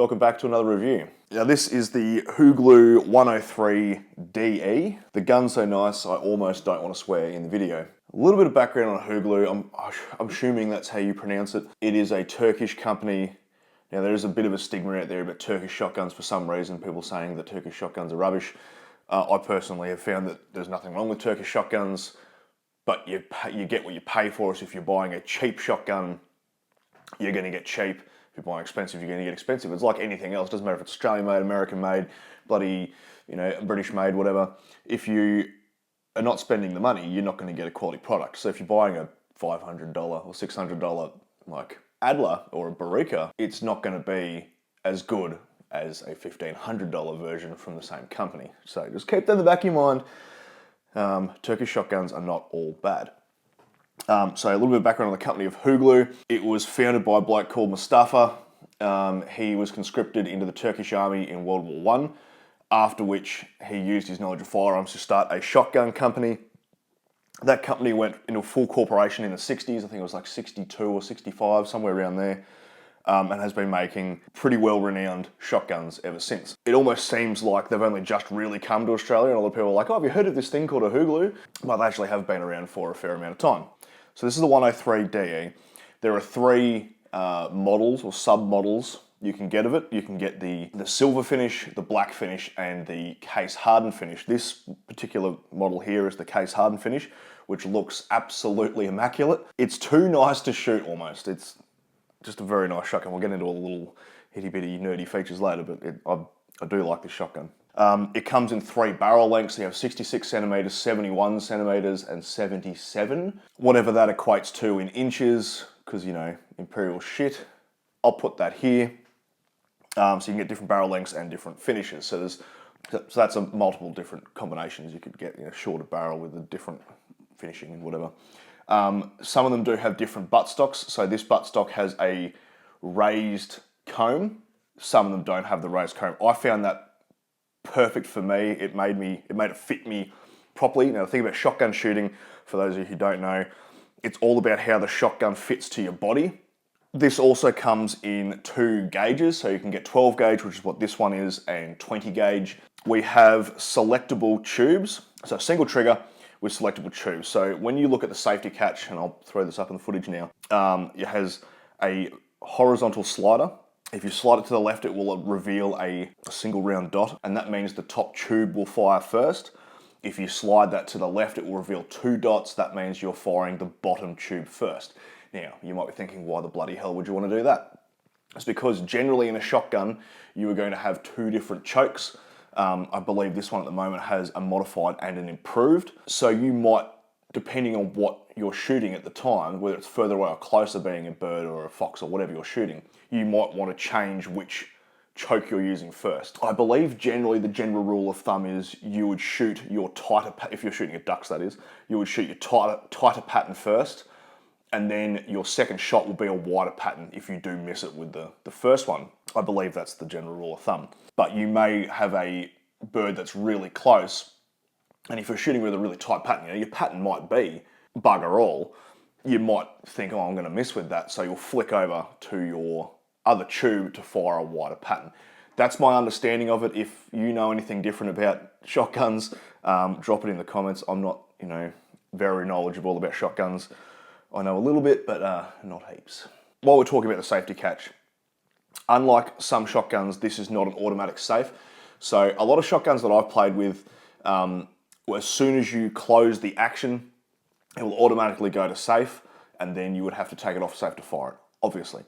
welcome back to another review. Now this is the Huglu 103 DE. The gun's so nice I almost don't want to swear in the video. A little bit of background on Huglu, I'm assuming that's how you pronounce it. It is a Turkish company. Now there is a bit of a stigma out there about Turkish shotguns for some reason, people saying that Turkish shotguns are rubbish. I personally have found that there's nothing wrong with Turkish shotguns, but you get what you pay for. So if you're buying a cheap shotgun, you're going to get cheap. If you're buying expensive, you're going to get expensive. It's like anything else. It doesn't matter if it's Australian made, American made, bloody, British made, whatever. If you are not spending the money, you're not going to get a quality product. So if you're buying a $500 or $600 like Adler or a Barika, it's not going to be as good as a $1,500 version from the same company. So just keep that in the back of your mind. Turkish shotguns are not all bad. So a little bit of background on the company of Huglu. It was founded by a bloke called Mustafa. He was conscripted into the Turkish army in World War I, after which he used his knowledge of firearms to start a shotgun company. That company went into a full corporation in the 60s, I think it was like 62 or 65, somewhere around there, and has been making pretty well-renowned shotguns ever since. It almost seems like they've only just really come to Australia, and a lot of people are like, oh, have you heard of this thing called a Huglu? But they actually have been around for a fair amount of time. So this is the 103 DE. There are three models or sub-models you can get of it. You can get the silver finish, the black finish, and the case hardened finish. This particular model here is the case hardened finish, which looks absolutely immaculate. It's too nice to shoot almost. It's just a very nice shotgun. We'll get into all the little itty-bitty nerdy features later, but I do like this shotgun. It comes in three barrel lengths. You have 66 centimeters, 71 centimeters, and 77. Whatever that equates to in inches, because, imperial shit. I'll put that here. So you can get different barrel lengths and different finishes. So that's a multiple different combinations. You could get shorter barrel with a different finishing and whatever. Some of them do have different buttstocks. So this buttstock has a raised comb. Some of them don't have the raised comb. I found that perfect for me. It made it fit me properly. Now the thing about shotgun shooting, for those of you who don't know, it's all about how the shotgun fits to your body. This also comes in two gauges, so you can get 12 gauge, which is what this one is, and 20 gauge. We have selectable tubes, so single trigger with selectable tubes. So when you look at the safety catch, and I'll throw this up in the footage now, it has a horizontal slider. If you slide it to the left, it will reveal a single round dot, and that means the top tube will fire first. If you slide that to the left, it will reveal two dots. That means you're firing the bottom tube first. Now, you might be thinking, why the bloody hell would you want to do that? It's because generally in a shotgun, you are going to have two different chokes. I believe this one at the moment has a modified and an improved. So you might, depending on what you're shooting at the time, whether it's further away or closer, being a bird or a fox or whatever you're shooting, you might want to change which choke you're using first. I believe generally the general rule of thumb is you would shoot your tighter, if you're shooting at ducks that is, you would shoot your tighter pattern first, and then your second shot will be a wider pattern if you do miss it with the first one. I believe that's the general rule of thumb. But you may have a bird that's really close, and if you're shooting with a really tight pattern, your pattern might be bugger all. You might think, oh, I'm going to miss with that, so you'll flick over to your other tube to fire a wider pattern. That's my understanding of it. If you know anything different about shotguns, drop it in the comments. I'm not, very knowledgeable about shotguns. I know a little bit, but not heaps. While we're talking about the safety catch, unlike some shotguns, this is not an automatic safe. So a lot of shotguns that I've played with, as soon as you close the action, it will automatically go to safe, and then you would have to take it off safe to fire it, obviously.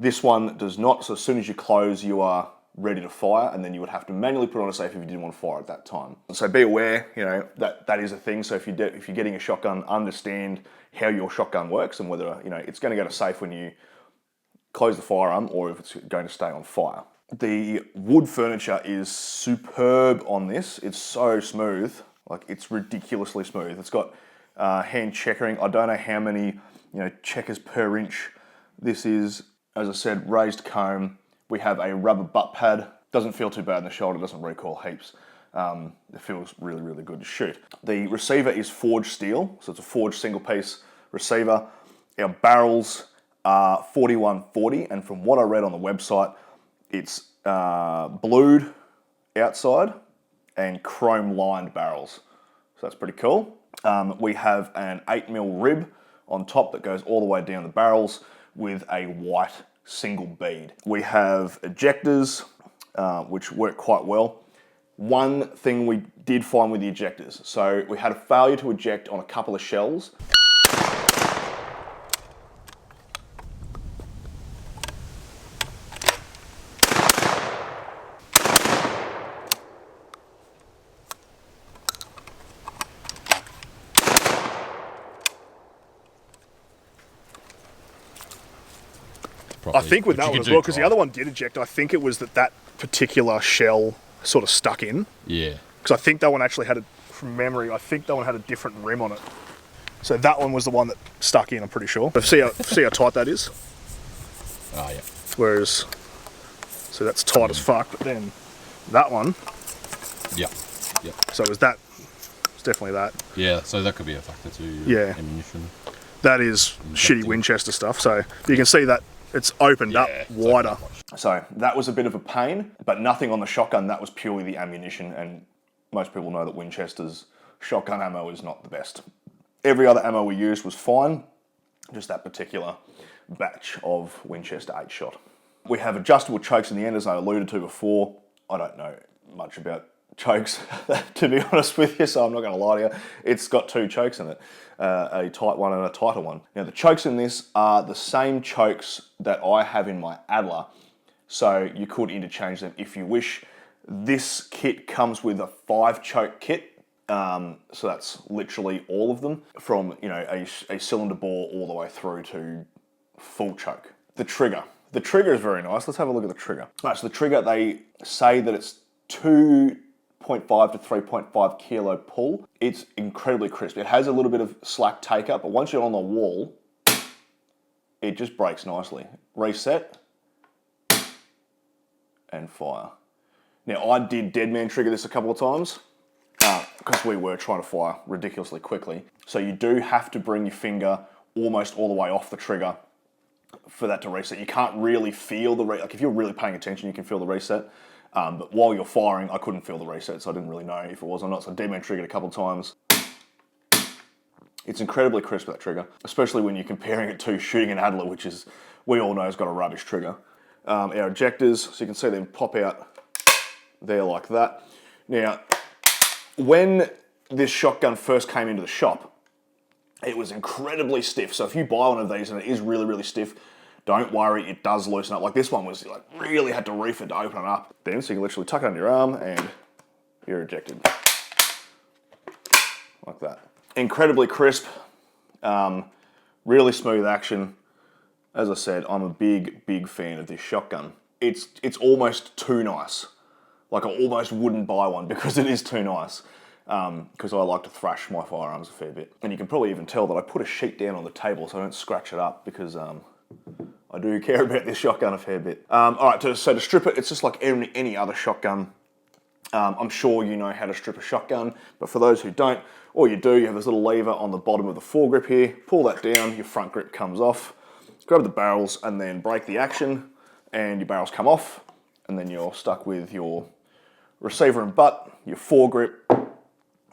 This one does not, so as soon as you close, you are ready to fire, and then you would have to manually put on a safe if you didn't want to fire at that time. So be aware, that is a thing. So if you're getting a shotgun, understand how your shotgun works and whether it's going to go to safe when you close the firearm or if it's going to stay on fire. The wood furniture is superb on this. It's so smooth, like it's ridiculously smooth. It's got hand checkering. I don't know how many checkers per inch this is. As I said, raised comb. We have a rubber butt pad. Doesn't feel too bad in the shoulder, doesn't recoil heaps. It feels really, really good to shoot. The receiver is forged steel, so it's a forged single piece receiver. Our barrels are 4140, and from what I read on the website, It's blued outside and chrome lined barrels. So that's pretty cool. We have an 8mm rib on top that goes all the way down the barrels with a white single bead. We have ejectors, which work quite well. One thing we did find with the ejectors, so we had a failure to eject on a couple of shells. I think with that one as well, because the other one did eject, I think it was that particular shell sort of stuck in. Yeah. Because I think that one actually had from memory, I think that one had a different rim on it. So that one was the one that stuck in, I'm pretty sure. See how tight that is? Oh, yeah. Whereas, so that's tight as fuck, but then that one. Yeah. Yeah. So it was that, it's definitely that. Yeah, so that could be a factor too. Yeah. Ammunition. That is shitty Winchester stuff. So you can see that it's opened up wider. So that was a bit of a pain, but nothing on the shotgun. That was purely the ammunition, and most people know that Winchester's shotgun ammo is not the best. Every other ammo we used was fine, just that particular batch of Winchester 8-shot. We have adjustable chokes in the end, as I alluded to before. I don't know much about chokes, to be honest with you, so I'm not going to lie to you. It's got 2 chokes in it, a tight one and a tighter one. Now the chokes in this are the same chokes that I have in my Adler, so you could interchange them if you wish. This kit comes with a 5-choke kit, so that's literally all of them, from a cylinder bore all the way through to full choke. The trigger is very nice. Let's have a look at the trigger. All right, so the trigger, they say that it's 2.5 to 3.5 kilo pull. It's incredibly crisp. It has a little bit of slack take up, but once you're on the wall, it just breaks nicely. Reset and fire. Now I did deadman trigger this a couple of times because we were trying to fire ridiculously quickly. So you do have to bring your finger almost all the way off the trigger for that to reset. You can't really feel the like if you're really paying attention, you can feel the reset. But while you're firing, I couldn't feel the reset, so I didn't really know if it was or not. So I deadman triggered a couple of times. It's incredibly crisp, that trigger, especially when you're comparing it to shooting an Adler, which is, we all know, has got a rubbish trigger. Our ejectors, so you can see them pop out there like that. Now, when this shotgun first came into the shop, it was incredibly stiff. So if you buy one of these and it is really, really stiff, don't worry, it does loosen up. Like this one was like, really had to reef it to open it up. Then, so you can literally tuck it under your arm and you're ejected. Like that. Incredibly crisp, really smooth action. As I said, I'm a big, big fan of this shotgun. It's almost too nice. Like I almost wouldn't buy one because it is too nice. Because I like to thrash my firearms a fair bit. And you can probably even tell that I put a sheet down on the table so I don't scratch it up because I do care about this shotgun a fair bit. All right, so to strip it, it's just like any other shotgun. I'm sure you know how to strip a shotgun, but for those who don't, all you do, you have this little lever on the bottom of the foregrip here, pull that down, your front grip comes off, grab the barrels and then break the action and your barrels come off, and then you're stuck with your receiver and butt, your foregrip,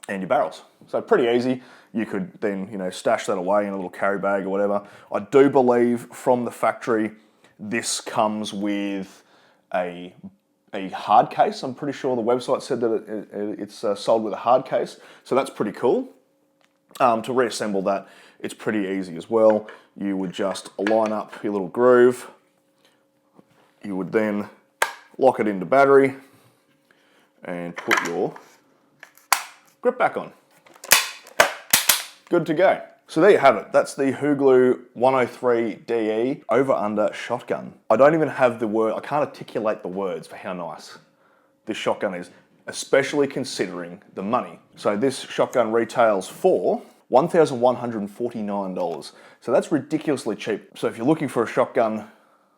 and your barrels. So pretty easy. You could then, stash that away in a little carry bag or whatever. I do believe from the factory, this comes with a hard case. I'm pretty sure the website said that it's sold with a hard case. So that's pretty cool. To reassemble that, it's pretty easy as well. You would just line up your little groove. You would then lock it into battery and put your grip back on. Good to go. So there you have it. That's the Huglu 103 DE over-under shotgun. I don't even have the word, I can't articulate the words for how nice this shotgun is, especially considering the money. So this shotgun retails for $1,149. So that's ridiculously cheap. So if you're looking for a shotgun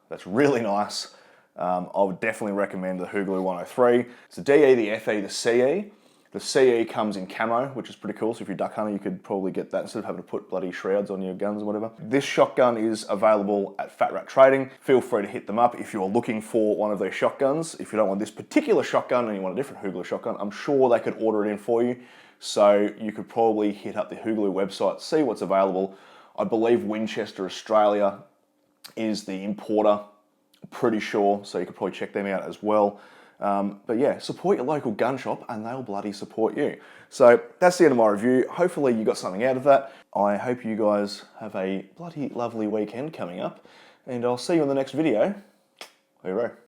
that's really nice, I would definitely recommend the Huglu 103. It's the DE, the FE, the CE. The CE comes in camo, which is pretty cool. So if you're a duck hunter, you could probably get that instead of having to put bloody shrouds on your guns or whatever. This shotgun is available at Fat Rat Trading. Feel free to hit them up if you're looking for one of their shotguns. If you don't want this particular shotgun and you want a different Huglu shotgun, I'm sure they could order it in for you. So you could probably hit up the Huglu website, see what's available. I believe Winchester, Australia is the importer, pretty sure, so you could probably check them out as well. But yeah, support your local gun shop and they'll bloody support you. So that's the end of my review. Hopefully you got something out of that. I hope you guys have a bloody lovely weekend coming up and I'll see you in the next video. Hooroo.